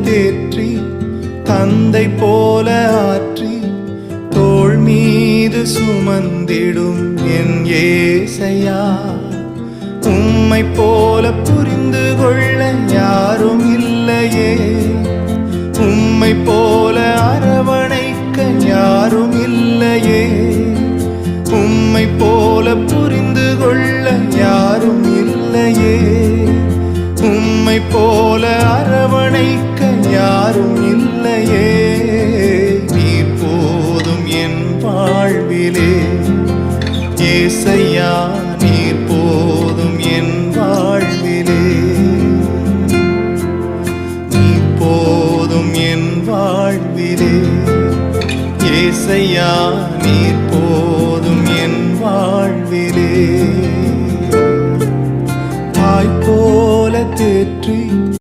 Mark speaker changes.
Speaker 1: தேற்றி தந்தை போல ஆற்றி தோள் மீது சுமந்திடும் என் ஏசையா. உம்மை போல புரிந்து கொள்ள யாரும் இல்லையே, உம்மை போல அரவணைக்க யாரும் இல்லையே, உம்மை போல புரிந்து கொள்ள யாரும் இல்லையே, உம்மை போல அரவணைக்க யாரும் இல்லையே. நீர் போதும் என் வாழ்விலே ஏசையா